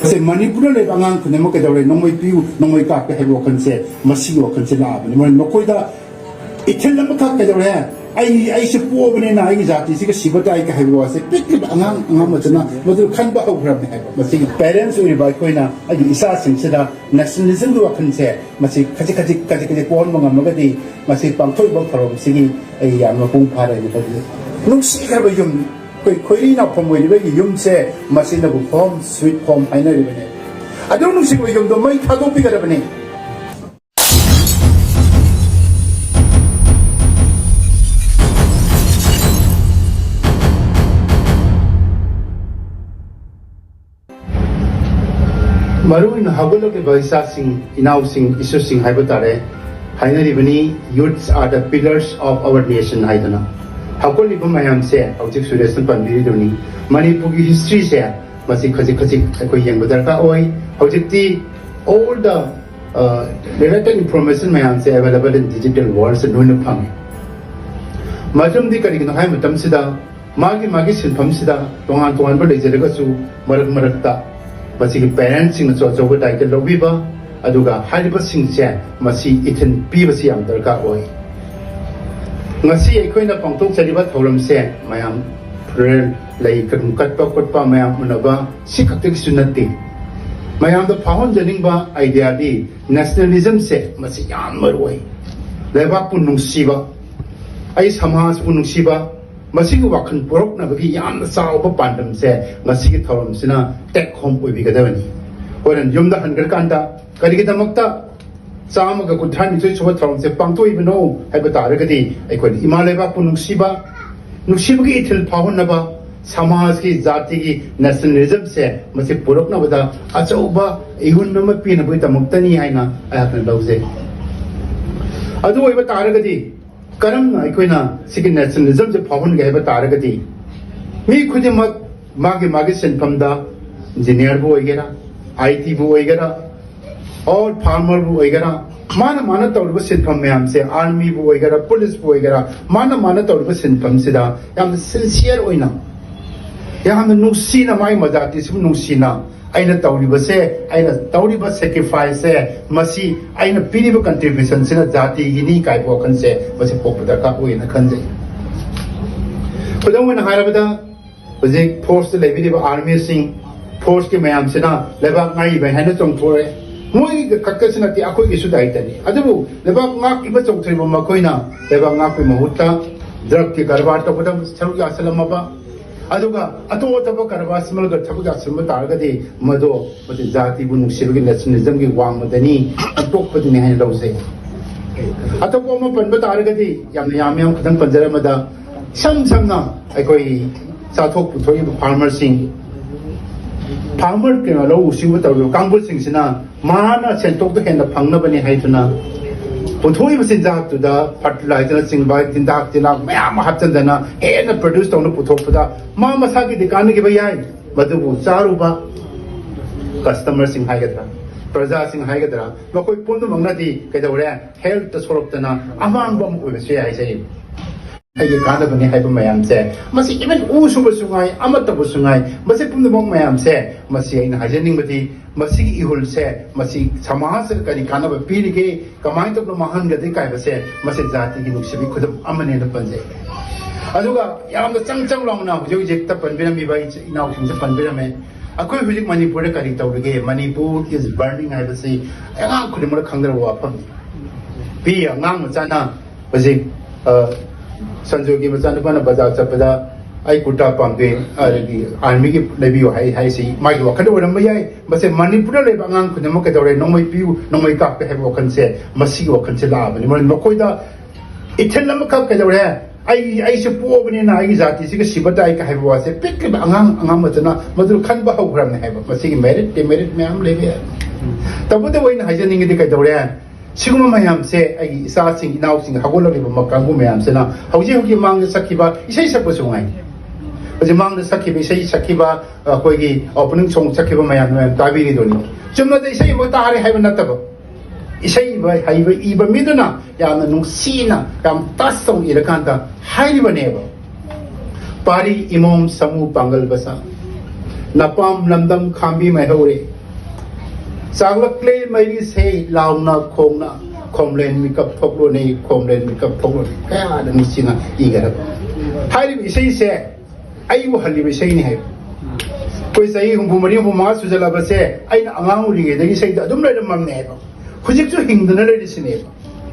से मणिपुर ले आंगांग खुनेमक केदौरे नोंमै पिउ नोंमै कापे है वखन से मसी वखन से लाबने मन मकोइदा इथेल लमखा केदौरे आई से पोबने ना आई जाति से सिबता आई है वासे पिक आंगांग आंगां मतना मदु खनबा हौग्रम है मसी पेरेंट्स ओइ बाय कोइना आई इसा सिंगसेदा नेशनलिज्म दु वखन से मसी खजि खजि खजि खजि कोन मंगा मगदि मसी पांथोइ बं फरम सिगी आई याम पुंग फारे नि बदि नुंसी खरबा युम कोई ना फॉर्म वे युम से मशीन को फॉर्म स्वीट फॉर्म फाइनल बने अदो नुसी को युम दो मई थादो पी कर बने मरुइन हगुलो के भैसा सिंह इनाउ सिंह इशु सिंह है बतारे फाइनली बनी youths are the pillars of our nation है ना हकोली मैम से हौजिक सुरेशन पनबीदुनी मणिपुर की हिस्ट्री से मसी खजिक खजिक कोई यंग दरकार ओई हौजिकती all the related information ma'am से अवेलेबल इन डिजिटल वर्ल्ड से नोन फंगे मजम दी करिगनो हाय मतम सिदा मागी मागी सिनफम सिदा तोंगान तोंगान ब लेजरगसु मरक मरकता मसी के पेरेंट्स सिंग चो चो टाइटल लौबीबा अदुगा हारिबा सिंग से मसी इथन पीबसी याम दरकार ओई ngasi aikoina pangtok chariba thoram se mayam rel lai katpa kotpa mayam munaba sikhatik sunati mayam da phawon janing ba idea di nationalism se masi yam maroi leba punung siba ai samaj punung siba masi ku wakhan porok na bagi yam da saw ba pandam se masi ki thoram sina tek home oi bi gadawani horan yumda hangar kanda kari ki damakta चाम का कुठान निचोय छो थरम से पांतो इबनो है बता रगदी अखोन हिमालय बा पुनुसीबा नुसीबगी ethyl फाहुनबा समाज की जाति की नेशनलिज्म से मसे पुरकना बदा अचौबा इहुन नम पिन बय तमुक्तनी हाइना आयकन लौजे अदु ओइ बता रगदी करम अखोइना सिगी नेशनलिज्म से फाहुन गे बता रगदी मी खुदिमक मागे मागे सेनफमदा इंजीनियर बो ओइगेरा आईटी बो ओइगेरा और फार्मर बु वगैरह माना माना तौर सिंफम मैम से आर्मी बु वगैरह पुलिस बु वगैरह माना माना तौर सिंफम से याम सिंसियर ओइना याम नुसीना माई मजाती सिब नुसीना आइना तौरिब से आइना तौरिब सैक्रिफाइस से मसी आइना पीरिब कंट्रीब्यूशन से जाति गिनी काय पोखन से मसे पोपदा का ओइना खनजे खुदम न हारबदा बजे फोर्स लेबिब आर्मी सिंह फोर्स के मैम से ना लेबा नाई बहन चोंथोरे मोई कक्कसना ति अखोई गिसु दाइतनी अदबु लेबाक ngak iba chongthribo makoina लेबाक ngak पे महूता ड्रग के कारबार तबदम सरुग आसलमबा अदुगा अतो तब कारबार स्मल ग थबुग आसलम तारगदि मदो मते जाति बु नुसिबगी नेशनलिज्म की वांग मदनी अतोपदनि है लौसे अतोपो म पनब तारगदि याम याम खदन पंजरा मदा सम समना अखोई साथोक पुथोई फार्मर सिंह फार्मर के लो उसिब तौर कांगबुल सिंह माना सेंटोक तो हेन फंगनबनी हाइतुना पुथोई बसिन जातुदा फर्टिलाइजर सिंह बाय तिंदाक तिना मैम हाचंदना हेन प्रोड्यूस तौन पुथोपदा मा मसा की दुकान के भैया मदुबु चारुबा कस्टमर सिंह हाइगदरा प्रजा सिंह हाइगदरा मकोई पुन मंगनादी कदौरे हेल्थ सोरक्तना अमांग बम ओबसे हाइसे आगे कांदा बने हाइब मैम से मसी इवन उ सुब सुंगाई अमत तब सुंगाई मसे पुन बम मैम से मसी इन हाजनिंग बदी मसी की इहुल से मसी समाज करी काना पीरिगे कमाई तो महान गदे काय बसे मसे जाति की नुक्सिबी खुद अमने न पंजे अदुगा याम चंग चंग लाउना हुजो जेक्ता पनबिरमी बाई इनाउ सिंह से पनबिरमे अखोई हुजिक मणिपुर करी तौरगे मणिपुर इज बर्निंग है बसे अंगा खुदिमर खंगर वाफम पी अंगांग मचाना बजे संजोगी मचानुपाना बाजार चपदा आई कुटा पांगे आर्मी की लेबियो हाई सी माइक वखन ओरम याय बसे मणिपुर लेब अंगांग खुदम के दौरे नोंमै पिउ नोंमै काप है वखन से मसी वखन से लाबनि मन मकोइदा इथल लम का के दौरे आई से पोबनि ना आई जाति से सिबता आई का है वासे पिक अंगांग अंगांग मचना मदुर खन बा हौग्रम है मसी की मेरिट डेमेरिट मैम लेबे तब तो वइन हाइजनिंग दे के दौरे सिगुम मैम से इसा सिंह इनाउ सिंह हगोलगिब मकांगु मैम से ना हौजे हौजे मांग सखिबा इसै सकपसुंगाई हौजे मांग सखिबा इसै सखिबा कोइगी ओपनिंग सॉन्ग सखिबा मैम मैम ताबिरि दोनी चुमना दे इसै मो तारे हाइब नतब इसै बा हाइब इबा मिदुना याम नुसीना याम तासों इरकांदा हाइबनेबा पारी इमोम समू पांगल बसा नपाम लमदम खांबी मैहौरे Sangla clay may say launa kona complain mikap tokloni complain mikap tokloni kaya ada nisina igara hari isai se ai wo hali isai ni hai koi sai hum bumari hum ma sujala ba se ai na angang uri ge dagi sai da dum lai mam ne ba hujik chu hingdana lai disine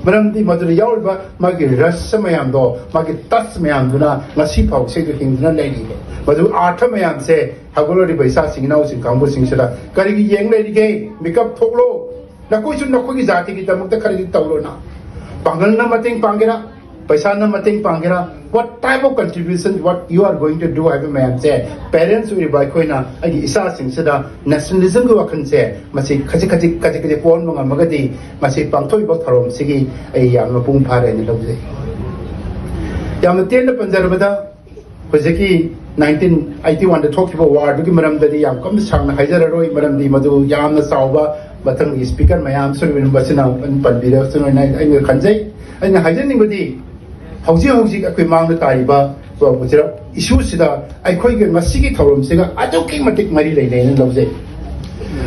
maram di madura yaul ba magi ras mayam do magi tas mayam duna ngasi phau se ju hingdana lai ni madu artha mayam se hagolori baisa singinau sing kambu sing sala kari gi yeng lai ge mikap thoklo na koi chu na koi jati ki tamuk ta khari tawlo na pangal na mating pangira paisa na mating pangira what type of contribution what you are going to do I am say parents will buy koi na agi isa sing sada nationalism go kan se masi khaji pon manga magadi masi pangthoi bak tharom sigi ai yam pung phare ni lobje yam ten na panjarabada hojeki 1981 da talk about war gi maram da yam kam sang na hajar roi maram di madu yam na sauba batang speaker mayam surwin basina pan bira sunoi na ai khanjai ai na hajar ning bodi hauji akoi mang na tai ba so bujira issue sida ai khoi ge masigi thorom sega ajoki matik mari lei lei na lobje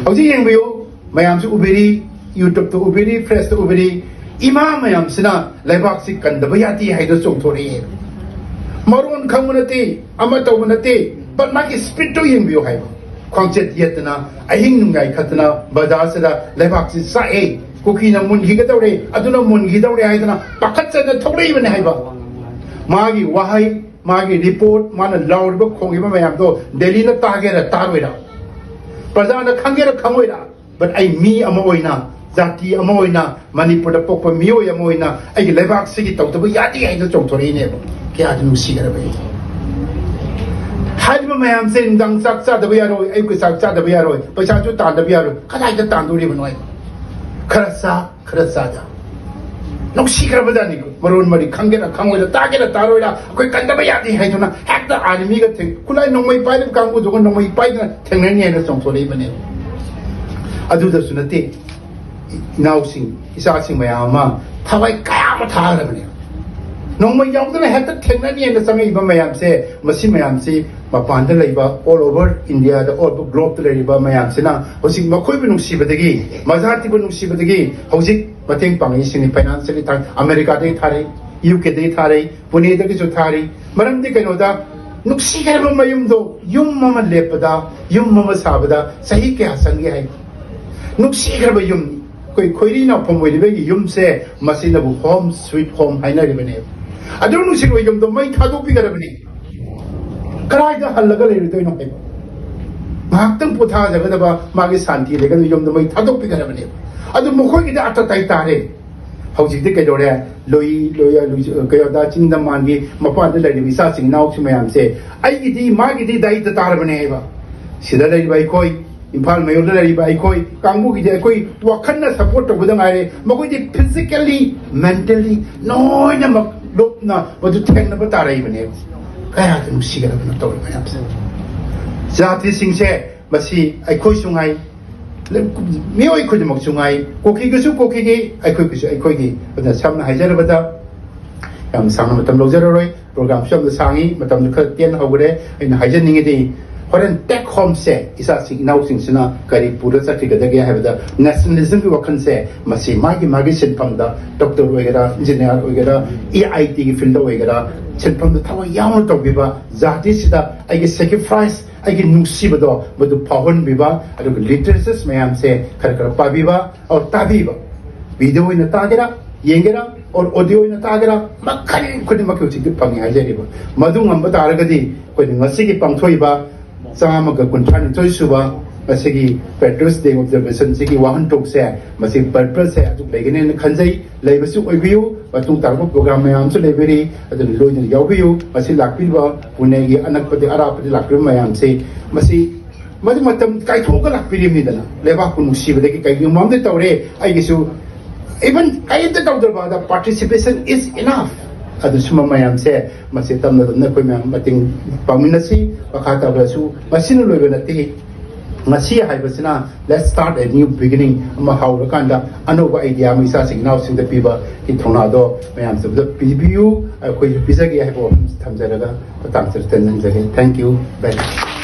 hauji yeng biyo mayam su uberi youtube to uberi press to uberi imam mayam sina laibak si kandaba yati hai do chong thori maron khamunati ama tawunati but maki speed to yeng biyo hai khongchet yetna ahing nungai khatna bazar sida laibak si sa e kuki na mun gi gadore aduna mun gi dore haidana pakat sa na thorei bane haiba magi wahai magi report mana laud ba khongi ba mayam to delhi na tagera tarwera praja na khangera khamoira but ai mi ama oina jati ama oina manipur da pokpa mi oi ama oina ai laibak sigi tawtaba yati ai da chongthori ne kya adu sigara ba haima mayam se ndang sak cha da ba yaro ai ku sak cha da ba yaro paisa chu tan da ba yaro kadai da tan dori banoi Kerasa da. Nong sikra badani maron mari khangena khangoi da tagena taroida koi kanda ba yati hai jona hakta animi ga thing kulai nong mai pai kam ko jogon nong mai pai na thengna ni na song thori bane adu da sunate now sing isa sing mayama thawai kaya ma tha ra bane nong mai yaw da hakta thengna ni na samai ba mayam se masi mayam se mapan da leiba all over India da all over globe da leiba mayam sina hosik makoi bi nungsi badagi mazati bi nungsi badagi hosik mateng pangi sini financially thar America de thare UK de thare Pune de ju thare maram de kaino da nungsi gar ma mayum do yum mama lepada yum mama sabada sahi kya sangi hai nungsi gar ba yum koi khoiri na phomoi de gi yum se masina bu home sweet home haina ri bane adu nungsi ro yum do mai thadok pi gar bane Karai da halaga le rito ino hai mahaktan putha jaga da ba magi santi le ga yom da mai thadok pi gara bane adu mokhoi gi da ata tai tare hauji de kai dore loi ga da ching da mangi mapan da le visa sing nau chi mayam se ai gi di magi di dai da tar bane ba sida le bai koi imphal mayor da le bai koi kangbu gi de koi wakhan na support to budang ai magoi di physically mentally noi na mak lop na wadu theng na ba tarai bane kaya tum sigara bana tawai mayam se jati singse masi ai khoi sungai mi oi khoi mak sungai koki ga su koki gi ai khoi gi bana samna hajar bada yam sang matam lojar roi program sham da sangi matam kha ten hogre aina hajar ningi di horen tech home se isa sing nau sing sina kari pura sa ti ga da ga habda nationalism ki wakhan se masi magi sin pam da doctor wagera engineer wagera EIT ki field wagera sin pam da thawa yaw to biba zati sida ai ge sacrifice ai ge nusi bado badu pahon biba adu literacy mayam se khar pa biba aur tabiba video ina tagera yengera और audio in तागरा मखन खुद मखु चिक पंgi हाजेरिबा मदु ngamba taragadi koi ngasi ki pangthoiba sama ga kunthani choisuba masigi Patriots Day observation sigi wahan tok se masi purpose se aju begene khanjai leibasu oibiu batung tarbo program mayam su leberi adu loin yaubiu masi lakpiba pune gi anakpati arapati lakpir mayam se masi madu matam kai thoka lakpiri mi dana leba kun musibade ki kai mom de tawre ai gisu even I the participation is enough. Adu suma mayam se masi tamna na koi mayam mating paminasi pakata basu masinu loiba nati masi haibasina let's start a new beginning ama hawra kanda anoba idea mi sa signal sing the piba ki thonado mayam se the pbu koi pisagi haibo thamjaraga patang certain thank you bye.